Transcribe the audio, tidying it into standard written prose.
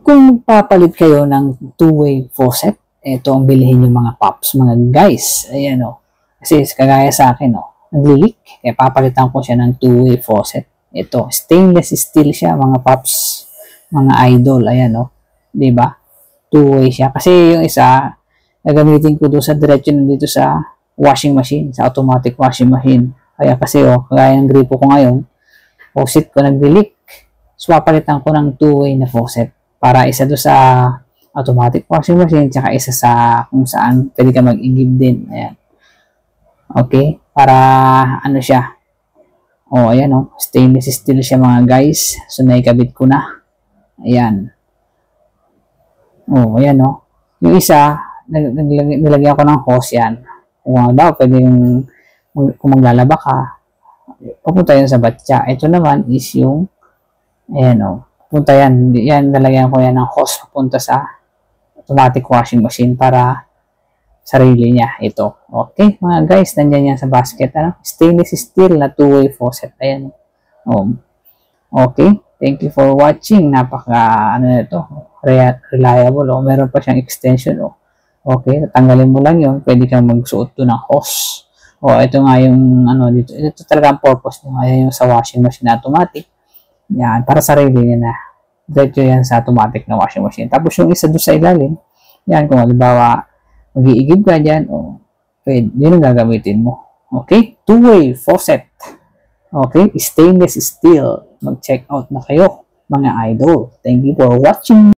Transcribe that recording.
Kung papalit kayo ng two-way faucet, ito ang bilhin yung mga pops, mga guys. Ayan o. Kasi kagaya sa akin o, nagli-leak. Kaya papalitan ko siya ng two-way faucet. Ito, stainless steel siya mga pops, mga idol. Ayan o. Diba? Two-way siya. Kasi yung isa, gagamitin ko doon sa diretso dito sa washing machine, sa automatic washing machine. Kaya kasi o, kagaya ng gripo ko ngayon, faucet ko nagli-leak. So, papalitan ko ng two-way na faucet. Para isa doon sa automatic washing machine, tsaka isa sa kung saan pwede ka mag-igib din. Ayan. Okay? Para ano siya. O, ayan o. Stainless steel siya mga guys. So, naikabit ko na. Ayan. O, ayan o. Yung isa, nilagyan ko ng hose yan. Kung daw, pwede yung kung maglalaba ka, papunta yun sa batya. Ito naman is yung ayan o. Punta yan. Yan, nalagyan ko yan ng hose papunta sa automatic washing machine para sarili niya. Ito. Okay, mga guys, nandiyan yan sa basket. Ano? Stainless steel na two-way faucet. Ayan. Okay. Thank you for watching. Napaka, ano na ito, reliable. Meron pa siyang extension. Okay, tanggalin mo lang yun. Pwede kang magsuot doon ng hose. Ito nga yung, ano, dito. Ito talaga ang purpose nyo. Ayan yung sa washing machine na automatic. Yan, para sarili niya na. Diretso yan sa automatic na washing machine. Tapos yung isa doon sa ilalim, yan, kung halimbawa, mag-iigib ka dyan, pwede, yun ang gagamitin mo. Okay? Two-way faucet. Okay? Stainless steel. Mag-check out na kayo, mga idol. Thank you for watching.